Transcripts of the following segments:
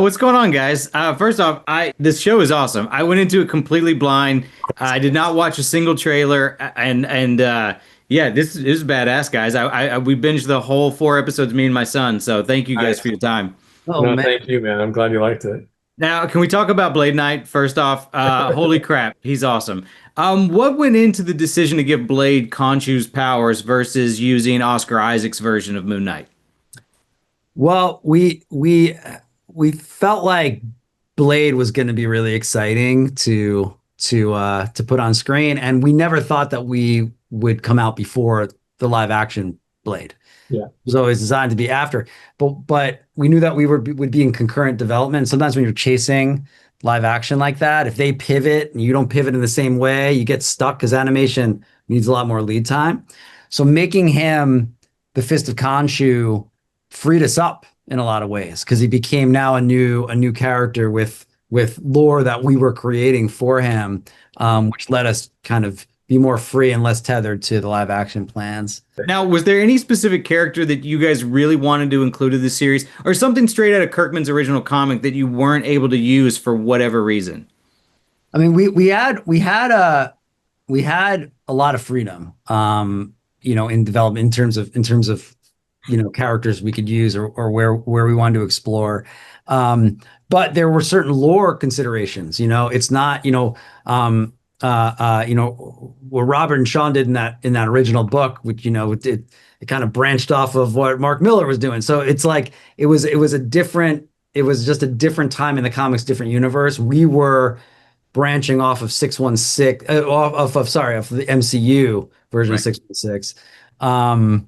What's going on, guys? First off, I this show is awesome. I went into it completely blind. I did not watch a single trailer, and yeah, this is badass, guys. We binged the whole 4 episodes, me and my son. So thank you guys for Nice. your time. Oh No, man. thank you, man. I'm glad you liked it. Now, can we talk about Blade Knight first off? Holy crap, he's awesome. What went into the decision to give Blade Khonshu's powers versus using Oscar Isaac's version of Moon Knight? Well, we felt like Blade was going to be really exciting to put on screen, and we never thought that we would come out before the live action Blade. Yeah. It was always designed to be after, but we knew that we would be in concurrent development. Sometimes when you're chasing live action like that, if they pivot and you don't pivot in the same way, you get stuck because animation needs a lot more lead time. So making him the Fist of Khonshu freed us up in a lot of ways because he became now a new character with lore that we were creating for him, which let us kind of be more free and less tethered to the live action plans. Now, was there any specific character that you guys really wanted to include in the series, or something straight out of Kirkman's original comic that you weren't able to use for whatever reason? I mean, we had a lot of freedom, in development in terms of characters we could use or where we wanted to explore. But there were certain lore considerations. It's not what Robert and Sean did in that original book, which it kind of branched off of what Mark Miller was doing. So it's like it was just a different time in the comics, different universe. We were branching off of 616, of the MCU version of Right. 616.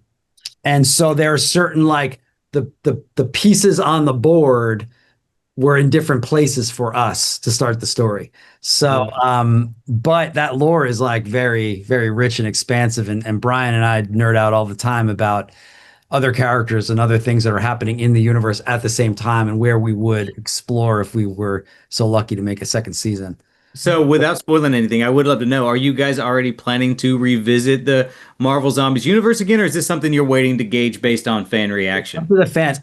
And so there are certain like the pieces on the board were in different places for us to start the story. So, but that lore is like very, very rich and expansive. And Brian and I nerd out all the time about other characters and other things that are happening in the universe at the same time and where we would explore if we were so lucky to make a second season. So, without spoiling anything, I would love to know, are you guys already planning to revisit the Marvel Zombies universe again, or is this something you're waiting to gauge based on fan reaction? For the fans,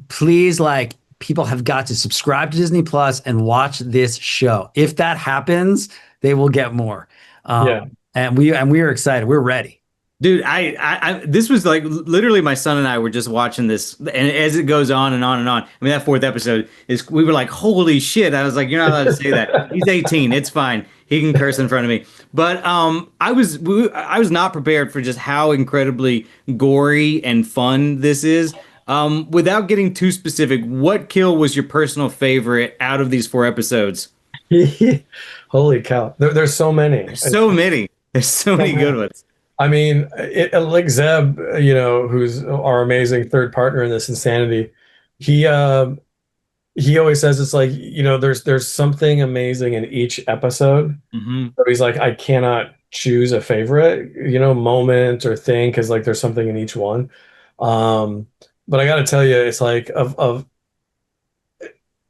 please, like, people have got to subscribe to Disney Plus and watch this show. If that happens, they will get more. Yeah. And we are excited. We're ready. Dude, this was like literally my son and I were just watching this, and as it goes on and on and on. I mean, that fourth episode is, we were like, holy shit. I was like, you're not allowed to say that. He's 18. It's fine. He can curse in front of me. But I was not prepared for just how incredibly gory and fun this is. Without getting too specific, what kill was your personal favorite out of these 4 episodes? Holy cow. There's so many. There's so many. There's so many good ones. I mean, like Zeb, who's our amazing third partner in this insanity, he always says it's like, there's something amazing in each episode. Hmm. So he's like, I cannot choose a favorite, moment or thing because like there's something in each one. But I got to tell you, it's like of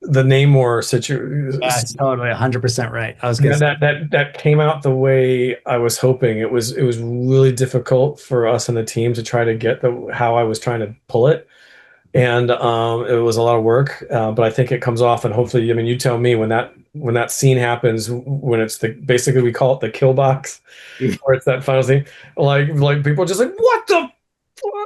the Namor situation. Yeah, it's totally 100% right. I was Yeah, gonna say, that came out the way I was hoping. It was really difficult for us and the team to try to get how I was trying to pull it, and it was a lot of work. But I think it comes off, and hopefully, I mean, you tell me when that scene happens, when it's basically we call it the kill box, or it's that final scene, like people are just like, what the.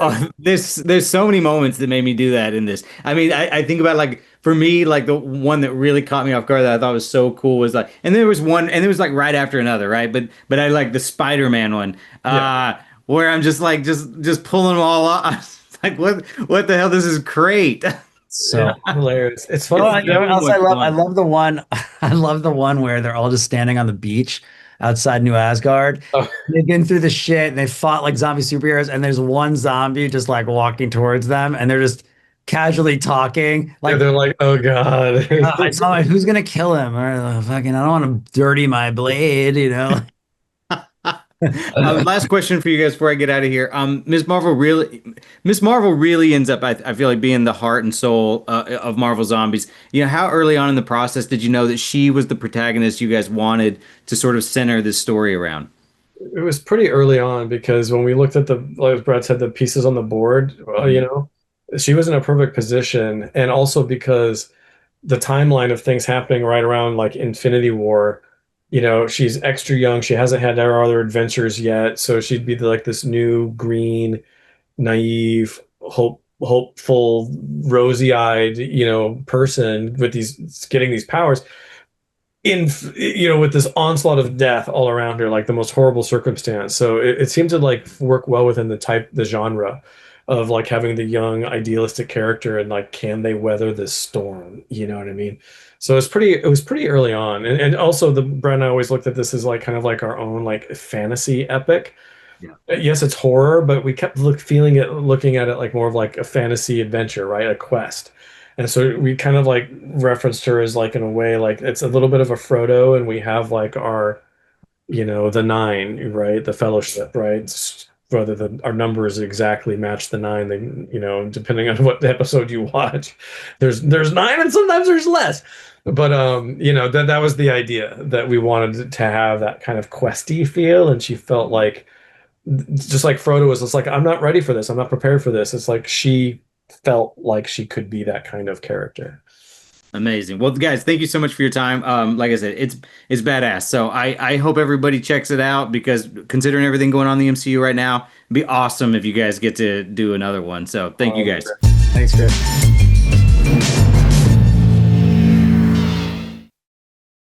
Oh, there's so many moments that made me do that in this. I mean, I think about, like, for me, like the one that really caught me off guard that I thought was so cool was like, and there was one, and it was like right after another, right? But I like the Spider-Man one, Yeah. where I'm just like just pulling them all off. Like, what the hell? This is great. so. Yeah, hilarious. It's Oh, funny. you know what else much I fun. love the one. I love the one where they're all just standing on the beach outside New Asgard. Oh, They've been through the shit and they fought like zombie superheroes, and there's one zombie just like walking towards them, and they're just casually talking. yeah, Like, they're like, oh God. I saw like, who's gonna kill him? Or fucking, I don't want to dirty my blade. Last question for you guys before I get out of here. Miss Marvel really ends up, I feel like, being the heart and soul of Marvel Zombies. How early on in the process did you know that she was the protagonist you guys wanted to sort of center this story around? It was pretty early on because when we looked at like Brad said, the pieces on the board, she was in a perfect position. And also because the timeline of things happening right around like Infinity War. She's extra young. She hasn't had her other adventures yet, so she'd be like this new green, naive, hopeful, rosy-eyed, person with these getting these powers in with this onslaught of death all around her, like the most horrible circumstance. So it seemed to like work well within the genre of like having the young idealistic character and like can they weather this storm, you know what I mean? So it was pretty early on. And also the Brad and I always looked at this as like kind of like our own like fantasy epic. Yeah. Yes, it's horror, but we kept looking at it like more of like a fantasy adventure, right? A quest. And so we kind of like referenced her as like in a way like it's a little bit of a Frodo, and we have like our, the nine, right? The fellowship, right? Rather than our numbers exactly match the nine, they, depending on what episode you watch, there's nine and sometimes there's less. But that was the idea, that we wanted to have that kind of questy feel, and she felt like just like Frodo was just like, I'm not ready for this. I'm not prepared for this. It's like she felt like she could be that kind of character. Amazing. Well, guys, thank you so much for your time. Like I said, it's badass. So I hope everybody checks it out, because considering everything going on in the MCU right now, it'd be awesome if you guys get to do another one. So thank you guys. Thanks, Chris.